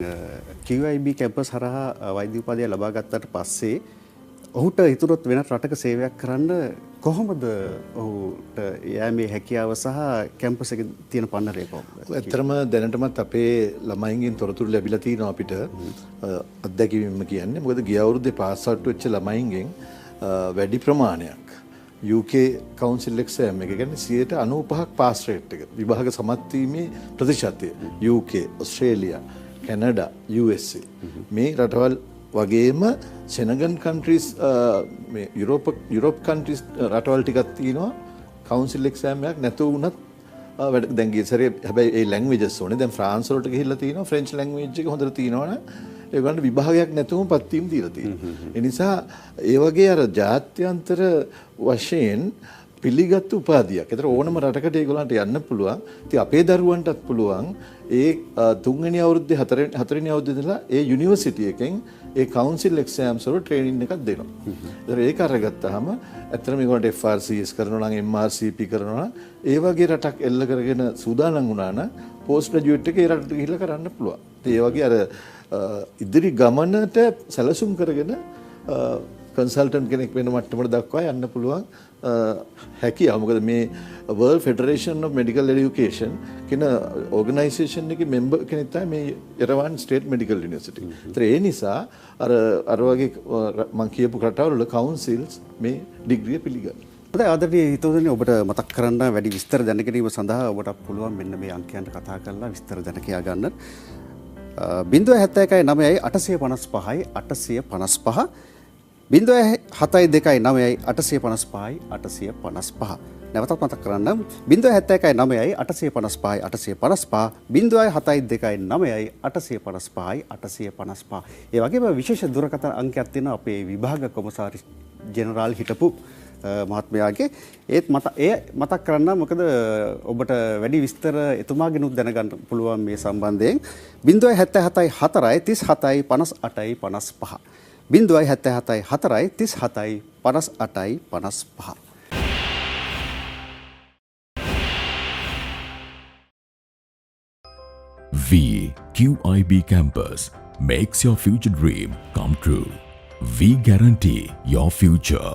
QIB campus හරහා වෛද්‍ය උපාධිය ලබා ගත්තට පස්සේ ඔහුට ඉතුරුත් වෙනත් රටක සේවයක් කරන්න කොහොමද ඔහුට යෑමේ හැකියාව සහ කැම්පස් එකේ තියෙන පන්නරය කොහොමද? ඇත්තටම දැනටමත් අපේ ළමයින්ගෙන් තොරතුරු ලැබිලා තියෙනවා අපිට අත්දැකීම කියන්නේ. මොකද ගිය අවුරුද්දේ පාස් අවුට් වෙච්ච ළමයින්ගෙන් වැඩි ප්‍රමාණයක් UK council exam එක කියන්නේ 95ක් පාස් රේට් එක. විභාග සමත් වීමේ ප්‍රතිශතය UK, ඔස්ට්‍රේලියා, කැනඩා, USA මේ රටවල් වගේම සෙනගන් කන්ට්‍රීස් මේ යුරෝප් කන්ට්‍රීස් රටවල් ටිකක් තියෙනවා කවුන්සිල් එක්සෑම් එකක් නැතුව වුණත් වැඩ දැන් ගිය සැරේ හැබැයි ඒ ලැන්ග්වේජස් ඕනේ දැන් ෆ්‍රාන්ස් වලට ගිහිල්ලා තියෙනවා ෆ්‍රෙන්ච් ලැන්ග්වේජ් එක හොඳට තියෙනවනේ ඒගොල්ලන්ට විභාගයක් නැතුවම පත්වීම දීලා තියෙනවා ඒ නිසා ඒ වගේ අර ජාත්‍යන්තර වශයෙන් පිළිගත් උපාධියක්. ඒතර ඕනම රටකට ඒගොල්ලන්ට යන්න පුළුවන්. ඉතින් අපේ දරුවන්ටත් පුළුවන් ඒ තුන්වෙනි අවුරුද්දේ හතරවෙනි අවුරුද්දේ ඉඳලා ඒ යුනිවර්සිටි එකෙන් ඒ කවුන්සිල් එක්සෑම්ස් වල ට්‍රේනින් එකක් දෙනවා. ඒතර ඒක අරගත්තාම ඇත්තටම මේගොල්ලන්ට FRCS කරනවා නම් MRCP කරනවා නම් ඒ වගේ රටක් එල්ල කරගෙන සූදානම් වුණා නම් පෝස්ට් ග්‍රැජුවේට් එක ඒ රටට ගිහිල්ලා කරන්න පුළුවන්. ඉතින් ඒ වගේ අර ඉදිරි ගමනට සැලසුම් කරගෙන කන්සල්ටන්ට් කෙනෙක් වෙන මට්ටමට දක්වා යන්න පුළුවන් හැකියාව. මොකද මේ World Federation of Medical Education කියන ඕගනයිසේෂන් එකේ මෙම්බර් කෙනෙක් තමයි මේ එරවාන් ස්ටේට් මෙඩිකල් යුනිවර්සිටි. ඒතර ඒ නිසා අර වගේ මම කියපු රටවල කවුන්සිල්ස් මේ ඩිග්‍රිය පිළිගන්නවා. හොඳයි ආදරණීය හිතවතුනි ඔබට මතක් කරන්න වැඩි විස්තර දැන ගැනීම සඳහා ඔබට පුළුවන් මෙන්න මේ අංකයන්ට කතා කරලා විස්තර දැන කියා ගන්න. 071 9යි 855යි 855 072 855යි 855 නැවතත් මතක් කරන්නම් 071 9යි 855යි 855 072 9යි 855යි 855 ඒ වගේම විශේෂ දුරකථන අංකයක් තියෙනවා අපේ විභාග කොමසාරිස් ජෙනරාල් හිටපු මහත්මයාගේ ඒත් මතක් කරන්න මොකද ඔබට වැඩි විස්තර එතුමාගෙනුත් දැනගන්න පුළුවන් මේ සම්බන්ධයෙන් 077යි 4යි 37යි 58යි 55 077යි 4යි 37යි 58යි 55 QIB campus makes your future dream come true. We guarantee your future.